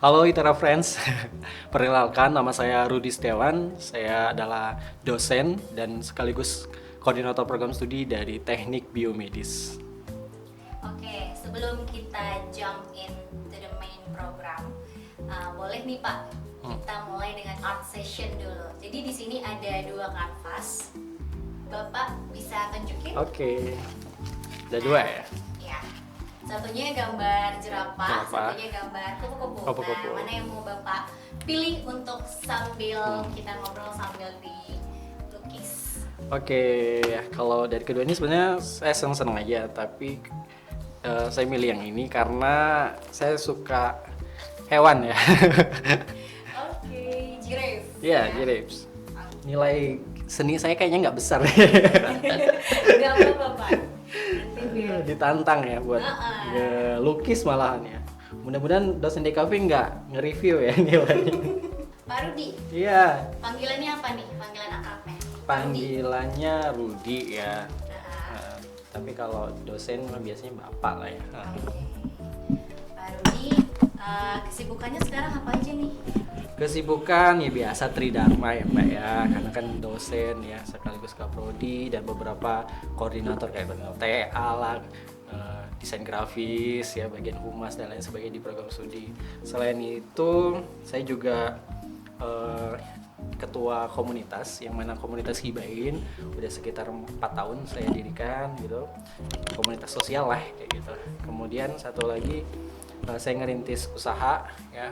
Halo Itera Friends, perkenalkan nama saya Rudi Setiawan. Saya adalah dosen dan sekaligus koordinator program studi dari Teknik Biomedis. Oke, sebelum kita jump in to the main program, boleh nih Pak, kita mulai dengan art session dulu. Jadi di sini ada 2 kanvas. Bapak bisa tunjukin? Oke, ada 2 ya? Ya. Satunya gambar jerapah, Jerapah. satunya gambar kupu-kupu. Kupu-kupu. Nah, mana yang mau Bapak pilih untuk sambil kita ngobrol sambil dilukis? Oke, kalau dari kedua ini sebenarnya saya seneng-seneng aja, tapi saya milih yang ini karena saya suka hewan ya. Oke, giraffe. Iya, giraffes. Nilai seni saya kayaknya nggak besar. Gak apa-apa Pak. Nanti biar Ditantang ya buat lukis malahan ya. Mudah-mudahan dosen DKV nggak nge-review ya nilainya. Pak Rudi, Iya, panggilannya apa nih? Panggilan akrabnya? panggilannya Rudi ya. Nah, Tapi kalau dosen mah biasanya bapak lah ya. oke. Pak Rudi, kesibukannya sekarang apa aja nih? Kesibukan ya biasa tridharma ya Mbak ya, karena kan dosen ya sekaligus kaprodi dan beberapa koordinator kayak TA lah, desain grafis ya, bagian humas dan lain sebagainya di program studi. Selain itu saya juga ketua komunitas, yang mana komunitas Hibain udah sekitar 4 tahun saya dirikan gitu, komunitas sosial lah kayak gitu. Kemudian satu lagi saya ngerintis usaha ya,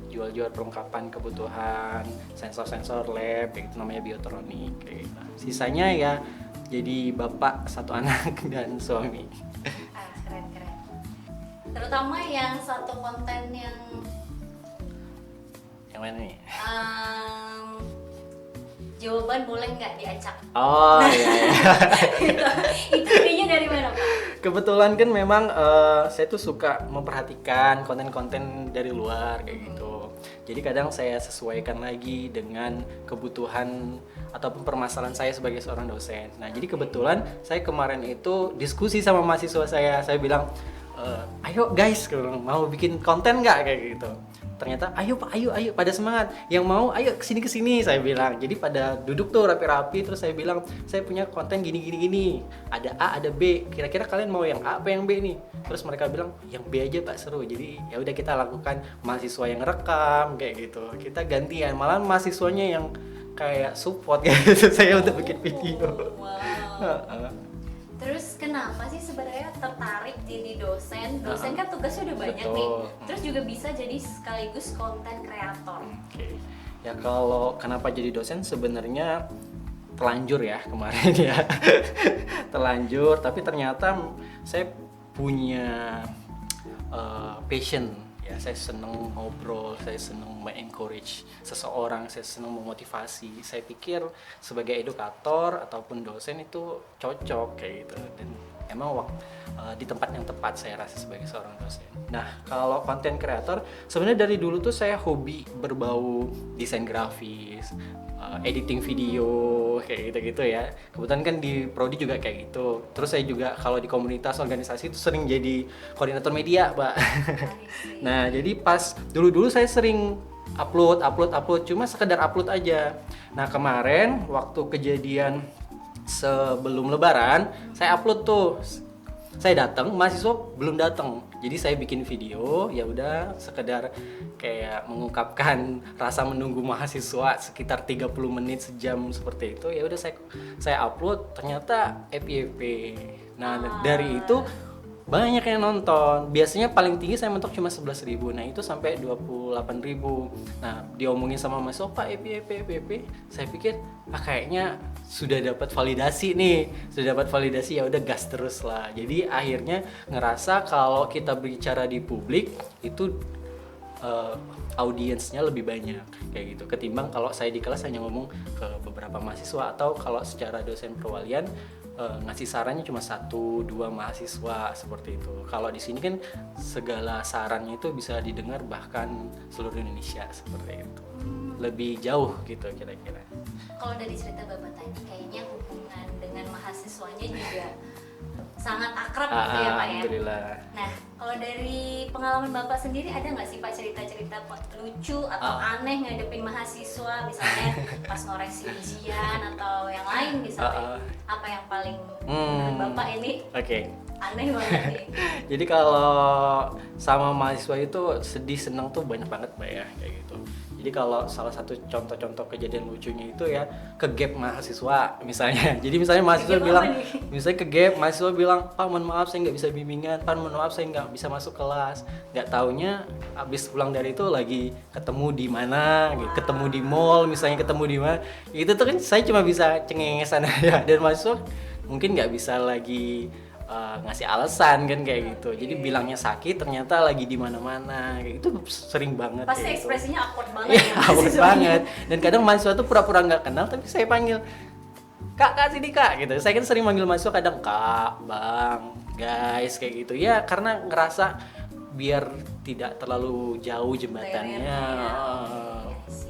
jual-jual perlengkapan kebutuhan sensor-sensor lab kayak gitu, namanya Biotronik kayak gitu. Sisanya ya jadi bapak 1 anak dan suami. Keren-keren. Terutama yang satu konten yang Yang mana nih? jawaban boleh nggak diacak? Oh iya, iya. Itu idenya dari mana Pak? Kebetulan kan memang saya tuh suka memperhatikan konten-konten dari luar kayak gitu. Jadi kadang saya sesuaikan lagi dengan kebutuhan ataupun permasalahan saya sebagai seorang dosen. Nah, jadi kebetulan saya kemarin itu diskusi sama mahasiswa saya bilang, ayo guys, mau bikin konten nggak kayak gitu. Ternyata ayo Pak, ayo pada semangat, yang mau ayo kesini saya bilang. Jadi pada duduk tuh rapi-rapi, terus saya bilang saya punya konten gini, ada A ada B, kira-kira kalian mau yang A apa yang B nih? Terus mereka bilang yang B aja Pak, seru. Jadi ya udah kita lakukan, mahasiswa yang rekam kayak gitu, kita gantian, malah mahasiswanya yang kayak support gitu saya untuk bikin video. Wow. Terus kenapa sih sebenarnya tertarik jadi dosen? Dosen kan tugasnya udah banyak nih. Betul. Terus juga bisa jadi sekaligus konten kreator. Oke. Ya kalau kenapa jadi dosen sebenarnya telanjur ya kemarin ya. Telanjur, tapi ternyata saya punya passion ya, saya seneng ngobrol, saya seneng encourage seseorang, saya seneng memotivasi. Saya pikir sebagai edukator ataupun dosen itu cocok kayak gitu, dan emang di tempat yang tepat saya rasa sebagai seorang dosen. Nah, kalau konten kreator sebenarnya dari dulu tuh saya hobi berbau desain grafis, editing video kayak gitu-gitu ya. Kebetulan kan di prodi juga kayak gitu. Terus saya juga kalau di komunitas organisasi itu sering jadi koordinator media, Pak. Nah, jadi pas dulu-dulu saya sering upload, cuma sekedar upload aja. Nah, kemarin waktu kejadian sebelum lebaran, saya upload tuh. Saya datang, mahasiswa belum datang. Jadi saya bikin video, ya udah sekedar kayak mengungkapkan rasa menunggu mahasiswa sekitar 30 menit sejam seperti itu. Ya udah saya upload, ternyata FYP. Nah, dari itu banyak yang nonton. Biasanya paling tinggi saya mentok cuma 11.000. Nah, itu sampai 28.000. Nah, diomongin sama mahasiswa, Pak, FYP. Saya pikir kayaknya sudah dapat validasi nih. Sudah dapat validasi, ya udah gas terus lah. Jadi akhirnya ngerasa kalau kita bicara di publik itu audiensnya lebih banyak kayak gitu, ketimbang kalau saya di kelas hanya ngomong ke beberapa mahasiswa, atau kalau secara dosen perwalian ngasih sarannya cuma 1-2 mahasiswa seperti itu. Kalau di sini kan segala sarannya itu bisa didengar bahkan seluruh Indonesia seperti itu. Lebih jauh gitu kira-kira. Kalau dari cerita Bapak tadi kayaknya hubungan dengan mahasiswanya juga sangat akrab gitu ya Pak ya. Alhamdulillah. Nah, Kalau dari pengalaman Bapak sendiri ada nggak sih Pak cerita-cerita lucu atau aneh ngadepin mahasiswa misalnya pas ngoreksi ujian atau yang lain misalnya apa yang paling menurut Bapak ini aneh banget nih? Jadi kalau sama mahasiswa itu sedih senang tuh banyak banget Mbak ya kayak gitu. Jadi kalau salah satu contoh-contoh kejadian lucunya itu ya ke gap mahasiswa misalnya. Jadi misalnya mahasiswa bilang, misalnya ke gap mahasiswa bilang, Pak mohon maaf saya nggak bisa bimbingan, Pak mohon maaf saya nggak bisa masuk kelas. Nggak taunya abis pulang dari itu lagi ketemu di mana, ketemu di mall misalnya, ketemu di mana. Itu tuh kan saya cuma bisa cengengesan aja dan mahasiswa mungkin nggak bisa lagi ngasih alasan kan kayak gitu. Jadi bilangnya sakit ternyata lagi di mana-mana. Kayak itu sering banget. Pasti kayak ekspresinya gitu. awkward banget ya. Awkward banget. Dan kadang mahasiswa tuh pura-pura nggak kenal tapi saya panggil Kak sini Kak gitu. Saya kan sering manggil mahasiswa kadang Kak, Bang, guys kayak gitu. Ya karena ngerasa biar tidak terlalu jauh jembatannya.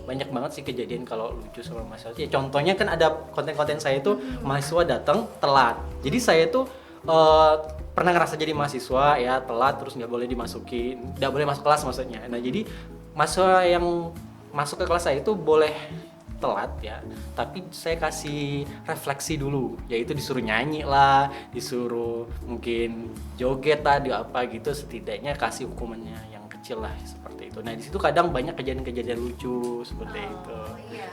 Banyak banget sih kejadian kalau lucu sama mahasiswa. Ya contohnya kan ada konten-konten saya itu mahasiswa datang telat. Jadi saya tuh pernah ngerasa jadi mahasiswa ya telat terus nggak boleh dimasukin, nggak boleh masuk kelas maksudnya. Nah jadi mahasiswa yang masuk ke kelas saya itu boleh telat ya, tapi saya kasih refleksi dulu, yaitu disuruh nyanyi lah, disuruh mungkin joget lah, di apa gitu, setidaknya kasih hukumannya yang kecil lah seperti itu. Nah di situ kadang banyak kejadian-kejadian lucu seperti itu. Iya.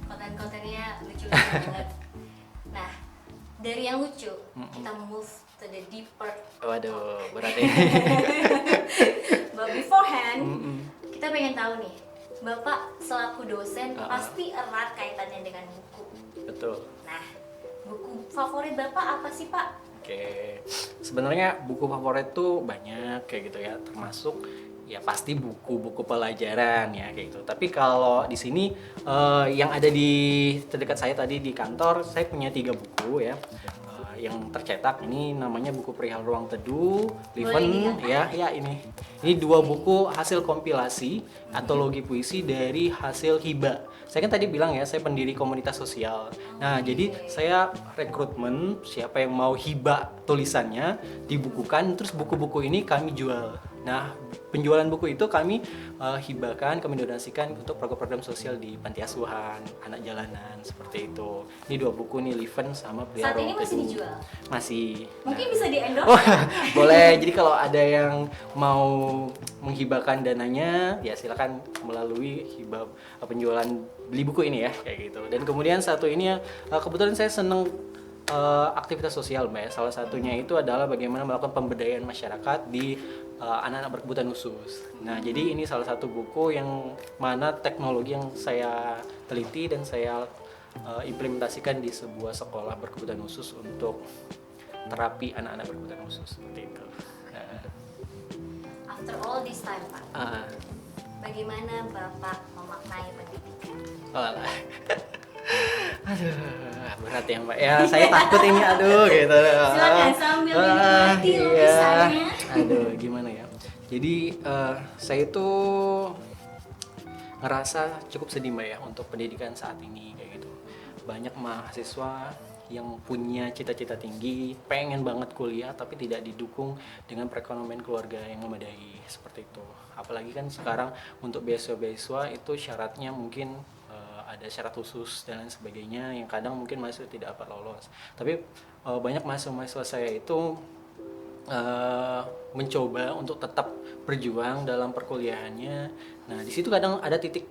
Konten-kontennya lucu banget. Nah dari yang lucu, kita move to the deeper. Waduh, berat ya. But beforehand, kita pengen tahu nih, Bapak selaku dosen pasti erat kaitannya dengan buku. Betul. Nah, buku favorit Bapak apa sih Pak? Oke, sebenarnya buku favorit tuh banyak kayak gitu ya, termasuk ya pasti buku-buku pelajaran ya kayak gitu. Tapi kalau di sini yang ada di terdekat saya tadi di kantor, saya punya 3 buku ya. Yang tercetak ini namanya buku Perihal Ruang Teduh, Liven ya ini. Ini 2 buku hasil kompilasi antologi puisi dari hasil hibah. Saya kan tadi bilang ya, saya pendiri komunitas sosial. Nah, jadi saya rekrutmen siapa yang mau hibah tulisannya dibukukan, terus buku-buku ini kami jual. Nah, penjualan buku itu kami hibahkan, kami donasikan untuk program-program sosial di panti asuhan, anak jalanan, seperti itu. Ini 2 buku nih, Liven sama Perihal Saat Ruang ini masih Teduh. dijual? Masih. Mungkin bisa di-endorse? Oh, boleh. Jadi kalau ada yang mau menghibahkan dananya, ya silakan melalui hibah penjualan beli buku ini ya, kayak gitu. Dan kemudian satu ini kebetulan saya seneng aktivitas sosial Mbak ya. Salah satunya itu adalah bagaimana melakukan pemberdayaan masyarakat di anak-anak berkebutuhan khusus. Nah, jadi ini salah satu buku yang mana teknologi yang saya teliti dan saya implementasikan di sebuah sekolah berkebutuhan khusus untuk terapi anak-anak berkebutuhan khusus seperti itu. After all this time Pak, bagaimana Bapak memaknai pendidikan? Aduh, berat ya Mbak. Ya, saya takut ini gitu. Silakan sambil menikmati lukisannya. Aduh, gimana ya? Jadi saya itu ngerasa cukup sedih Mbak ya untuk pendidikan saat ini kayak gitu. Banyak mahasiswa yang punya cita-cita tinggi, pengen banget kuliah tapi tidak didukung dengan perekonomian keluarga yang memadai seperti itu. Apalagi kan sekarang untuk beasiswa-beasiswa itu syaratnya mungkin ada syarat khusus dan lain sebagainya yang kadang mungkin mahasiswa tidak dapat lolos. Tapi banyak mahasiswa saya itu mencoba untuk tetap berjuang dalam perkuliahannya. Nah, di situ kadang ada titik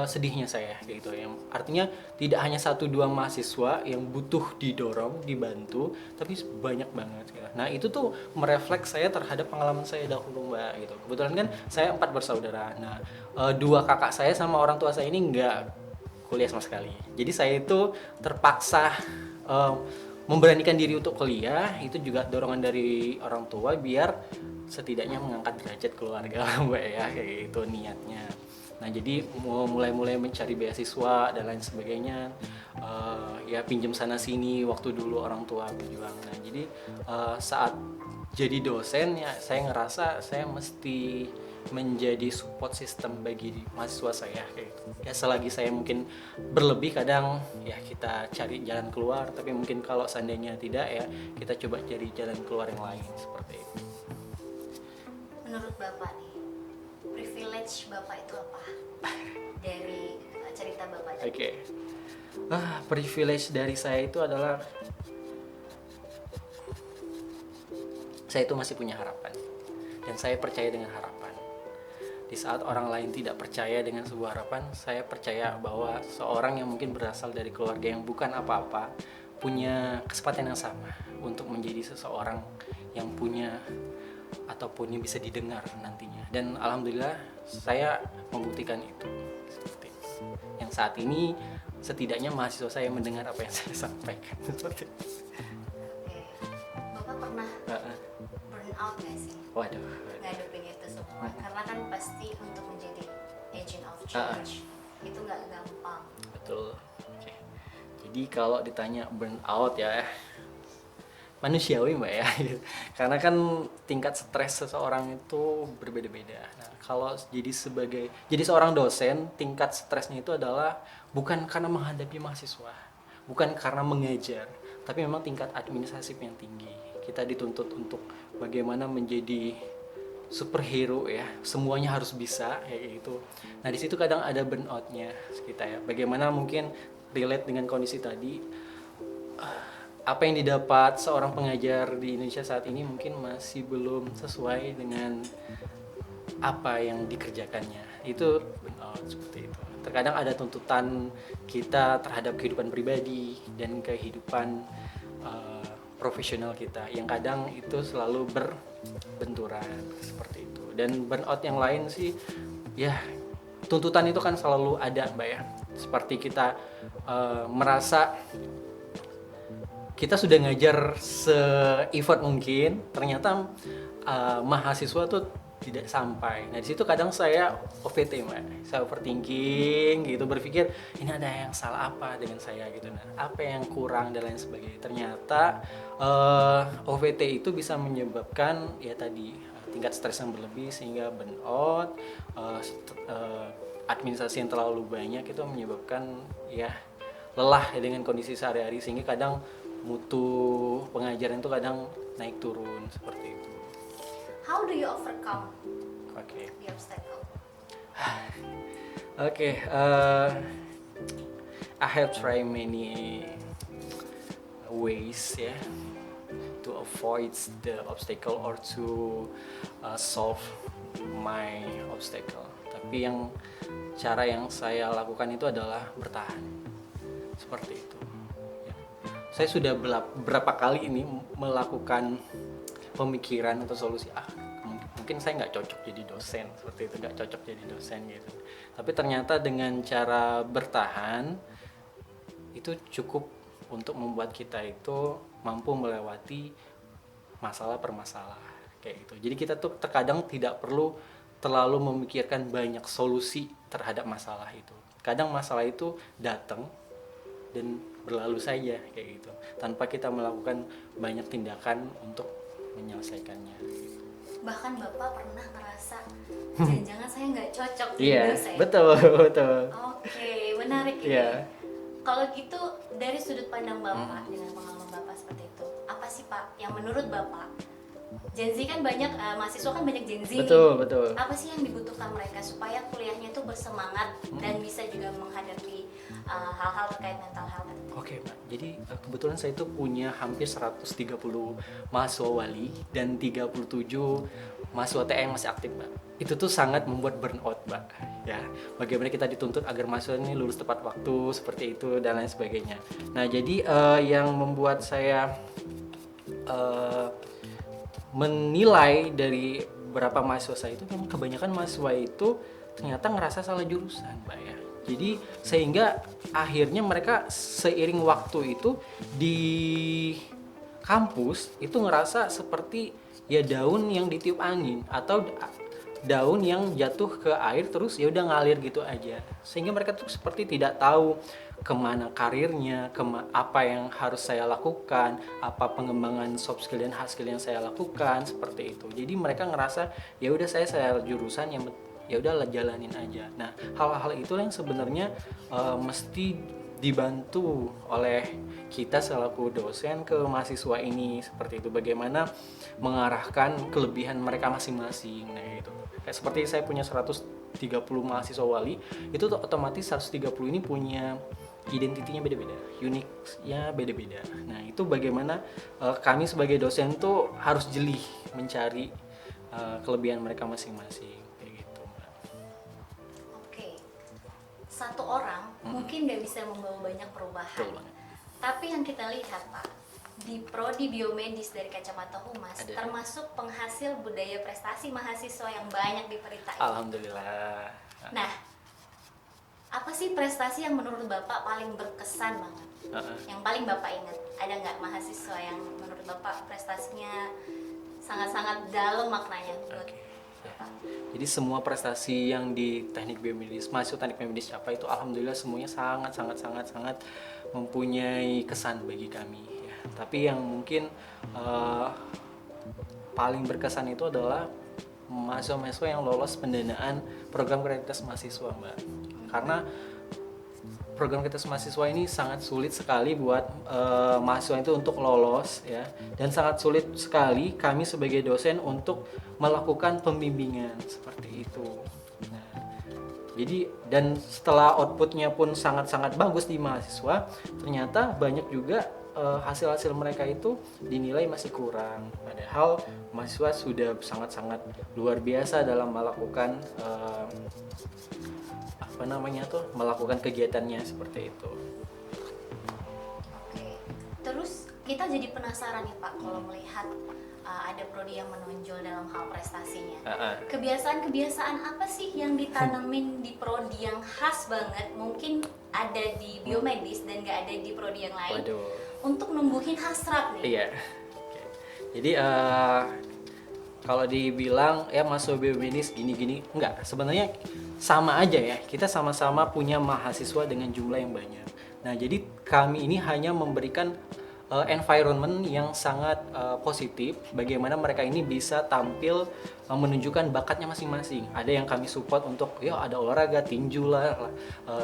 sedihnya saya gitu ya. Artinya tidak hanya 1-2 mahasiswa yang butuh didorong, dibantu, tapi banyak banget gitu. Nah, itu tuh merefleks saya terhadap pengalaman saya dahulu Mbak gitu. Kebetulan kan saya 4 bersaudara. Nah, 2 kakak saya sama orang tua saya ini enggak kuliah sama sekali. Jadi saya itu terpaksa memberanikan diri untuk kuliah, itu juga dorongan dari orang tua biar setidaknya mengangkat derajat keluarga Mbak ya, kayak gitu niatnya. Nah, jadi mulai mencari beasiswa dan lain sebagainya, ya pinjam sana sini waktu dulu orang tua berjuang. Nah, jadi saat jadi dosen ya saya ngerasa saya mesti menjadi support system bagi mahasiswa saya kayak gitu. Ya selagi saya mungkin berlebih kadang ya kita cari jalan keluar, tapi mungkin kalau seandainya tidak ya kita coba cari jalan keluar yang lain seperti itu. menurut Bapak nih, privilege Bapak itu apa? Dari cerita Bapak tadi. Oke. Privilege dari saya itu adalah saya itu masih punya harapan dan saya percaya dengan harapan. Di saat orang lain tidak percaya dengan sebuah harapan, saya percaya bahwa seorang yang mungkin berasal dari keluarga yang bukan apa-apa punya kesempatan yang sama untuk menjadi seseorang yang punya ataupun yang bisa didengar nantinya. Dan alhamdulillah saya membuktikan itu. Seperti itu. Yang saat ini setidaknya mahasiswa saya mendengar apa yang saya sampaikan. Seperti itu. Oke. Bapak pernah burn out gak sih? Waduh. Ngadepin itu semua, karena kan pasti untuk menjadi agent of change itu nggak gampang. Betul. Oke. Jadi kalau ditanya burnout ya manusiawi mbak ya, karena kan tingkat stres seseorang itu berbeda-beda. Nah, kalau jadi seorang dosen, tingkat stresnya itu adalah bukan karena menghadapi mahasiswa, bukan karena mengajar, tapi memang tingkat administratif yang tinggi. Kita dituntut untuk bagaimana menjadi superhero ya, semuanya harus bisa kayak gitu. Nah di situ kadang ada burnoutnya kita ya. Bagaimana mungkin relate dengan kondisi tadi, apa yang didapat seorang pengajar di Indonesia saat ini mungkin masih belum sesuai dengan apa yang dikerjakannya. Itu burnout seperti itu. Terkadang ada tuntutan kita terhadap kehidupan pribadi dan kehidupan profesional kita yang kadang itu selalu berbenturan seperti itu. Dan burnout yang lain sih ya tuntutan itu kan selalu ada mbak ya, seperti kita merasa kita sudah ngajar se-effort mungkin, ternyata mahasiswa tuh tidak sampai. Nah di situ kadang saya OVT mbak, saya overthinking gitu, berpikir ini ada yang salah apa dengan saya gitu, nah apa yang kurang dan lain sebagainya. Ternyata OVT itu bisa menyebabkan ya tadi tingkat stres yang berlebih sehingga burnout, administrasi yang terlalu banyak itu menyebabkan ya lelah ya dengan kondisi sehari-hari, sehingga kadang mutu pengajaran itu kadang naik turun seperti itu. How do you overcome Okay. the obstacle? Okay, I have tried many ways yeah to avoid the obstacle or to solve my obstacle. Tapi cara yang saya lakukan itu adalah bertahan. Seperti itu. Ya. Saya sudah berapa kali ini melakukan pemikiran atau solusi mungkin saya nggak cocok jadi dosen seperti itu, nggak cocok jadi dosen gitu, tapi ternyata dengan cara bertahan itu cukup untuk membuat kita itu mampu melewati masalah per masalah kayak gitu. Jadi kita tuh terkadang tidak perlu terlalu memikirkan banyak solusi terhadap masalah itu. Kadang masalah itu datang dan berlalu saja kayak gitu, tanpa kita melakukan banyak tindakan untuk menyelesaikannya gitu. Bahkan Bapak pernah merasa jangan-jangan saya nggak cocok jadi Iya, dosen. betul. Oke, menarik ini. Iya. Kalau gitu dari sudut pandang Bapak dengan pengalaman Bapak seperti itu, apa sih Pak yang menurut Bapak Gen Z kan banyak, mahasiswa kan banyak Gen Z Betul, nih. betul. Apa sih yang dibutuhkan mereka supaya kuliahnya itu bersemangat dan bisa juga menghadapi hal-hal terkait mental health? Oke, Mbak. Jadi kebetulan saya itu punya hampir 130 mahasiswa wali dan 37 mahasiswa TA yang masih aktif, Mbak. Itu tuh sangat membuat burnout, Mbak. Ya, bagaimana kita dituntut agar mahasiswa ini lulus tepat waktu, seperti itu dan lain sebagainya. Nah, jadi yang membuat saya menilai dari beberapa mahasiswa saya itu memang kebanyakan mahasiswa itu ternyata ngerasa salah jurusan, Mbak ya. Jadi sehingga akhirnya mereka seiring waktu itu di kampus itu ngerasa seperti ya daun yang ditiup angin atau daun yang jatuh ke air terus ya udah ngalir gitu aja, sehingga mereka tuh seperti tidak tahu kemana karirnya, apa yang harus saya lakukan, apa pengembangan soft skill dan hard skill yang saya lakukan seperti itu. Jadi mereka ngerasa ya udah saya jurusan yang ya udahlah jalanin aja. Nah hal-hal itu yang sebenarnya mesti dibantu oleh kita selaku dosen ke mahasiswa ini, seperti itu, bagaimana mengarahkan kelebihan mereka masing-masing. Nah itu kayak seperti saya punya 130 mahasiswa wali, itu tuh otomatis 130 ini punya identitinya beda-beda, uniknya beda-beda. Nah itu bagaimana kami sebagai dosen tuh harus jeli mencari kelebihan mereka masing-masing kayak gitu, Mbak. Oke, satu orang mungkin nggak bisa membawa banyak perubahan. Betul banget. Tapi yang kita lihat Pak, di prodi biomedis dari kacamata humas, Ada. termasuk penghasil budaya prestasi mahasiswa yang banyak diperitai. Alhamdulillah. Nah, apa sih prestasi yang menurut Bapak paling berkesan banget? Yang paling Bapak ingat? Ada nggak mahasiswa yang menurut Bapak prestasinya sangat-sangat dalam maknanya buat Oke. Bapak? Jadi semua prestasi yang di teknik biomedis, masuk teknik biomedis capai itu alhamdulillah semuanya sangat mempunyai kesan bagi kami ya. Tapi yang mungkin paling berkesan itu adalah mahasiswa-mahasiswa yang lolos pendanaan program kreativitas mahasiswa, Mbak. Karena program kreativitas mahasiswa ini sangat sulit sekali buat mahasiswa itu untuk lolos ya, dan sangat sulit sekali kami sebagai dosen untuk melakukan pembimbingan seperti itu. Nah, jadi dan setelah outputnya pun sangat bagus di mahasiswa, ternyata banyak juga hasil-hasil mereka itu dinilai masih kurang. Padahal mahasiswa sudah sangat luar biasa dalam melakukan melakukan kegiatannya seperti itu. Oke, terus kita jadi penasaran nih Pak kalau melihat ada prodi yang menonjol dalam hal prestasinya. Kebiasaan-kebiasaan apa sih yang ditanamin di prodi yang khas banget, mungkin ada di biomedis dan nggak ada di prodi yang lain, untuk numbuhin hasrat nih? Iya. Oke. Jadi kalau dibilang ya masuk biomedis gini-gini, enggak, sebenarnya sama aja ya, kita sama-sama punya mahasiswa dengan jumlah yang banyak. Nah jadi kami ini hanya memberikan environment yang sangat positif, bagaimana mereka ini bisa tampil menunjukkan bakatnya masing-masing. Ada yang kami support untuk ya ada olahraga, tinju lah,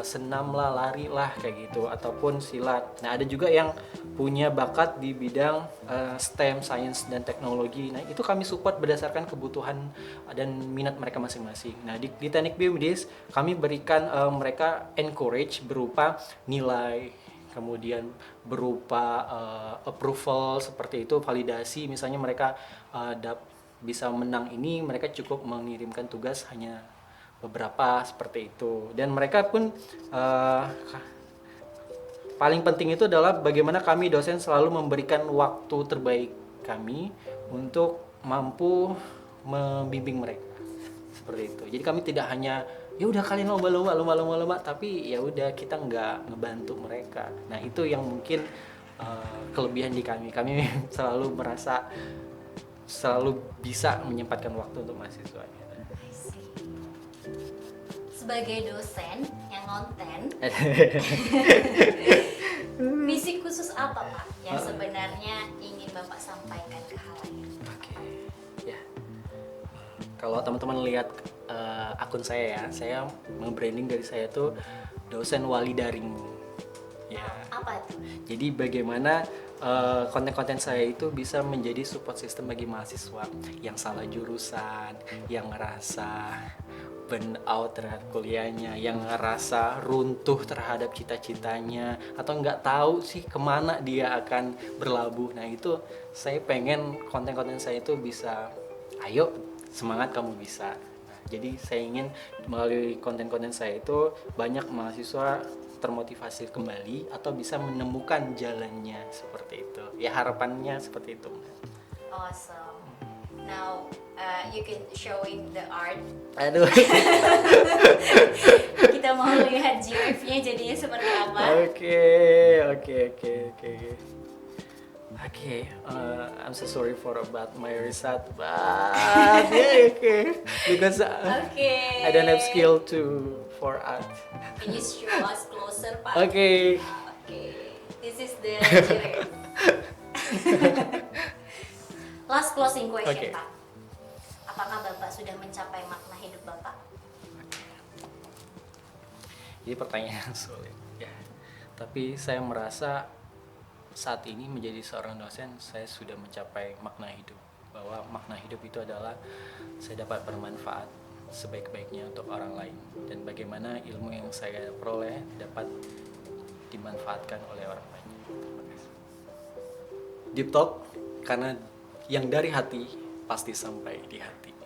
senam lah, lari lah kayak gitu, ataupun silat. Nah ada juga yang punya bakat di bidang STEM, sains dan teknologi. Nah itu kami support berdasarkan kebutuhan dan minat mereka masing-masing. Nah di teknik biomedis kami berikan mereka encourage berupa nilai, kemudian berupa approval seperti itu, validasi. Misalnya mereka bisa menang ini, mereka cukup mengirimkan tugas hanya beberapa seperti itu. Dan mereka pun paling penting itu adalah bagaimana kami dosen selalu memberikan waktu terbaik kami untuk mampu membimbing mereka seperti itu. Jadi kami tidak hanya ya udah kalian lomba, tapi ya udah kita nggak ngebantu mereka. Nah itu yang mungkin kelebihan di kami selalu merasa selalu bisa menyempatkan waktu untuk mahasiswanya. Sebagai dosen yang konten, misi khusus apa Pak yang sebenarnya ingin Bapak sampaikan ke halayak? Oke, ya. Kalau teman-teman lihat akun saya ya, saya nge-branding dari saya tuh dosen wali daring. Ya. Apa itu? Jadi bagaimana konten-konten saya itu bisa menjadi support system bagi mahasiswa yang salah jurusan, yang ngerasa burn out terhadap kuliahnya, yang ngerasa runtuh terhadap cita-citanya, atau nggak tahu sih kemana dia akan berlabuh. Nah itu saya pengen konten-konten saya itu bisa, ayo semangat kamu bisa. Nah, jadi saya ingin melalui konten-konten saya itu banyak mahasiswa termotivasi kembali atau bisa menemukan jalannya seperti itu. Ya harapannya seperti itu. Awesome. Now you can showing the art. Aduh. Kita mau lihat GIF-nya jadinya seperti apa? Okay, I'm so sorry about my result, but yeah, okay, because I don't have skill for art. Can you show us closer, Pak? Okay. Okay, this is the GIF. Last closing question, Okay. Pak. Apakah Bapak sudah mencapai makna hidup Bapak? Jadi pertanyaan sulit. Ya. Tapi saya merasa saat ini menjadi seorang dosen saya sudah mencapai makna hidup, bahwa makna hidup itu adalah saya dapat bermanfaat sebaik-baiknya untuk orang lain, dan bagaimana ilmu yang saya peroleh dapat dimanfaatkan oleh orang lain. Terima kasih. Deep Talk, karena yang dari hati pasti sampai di hati.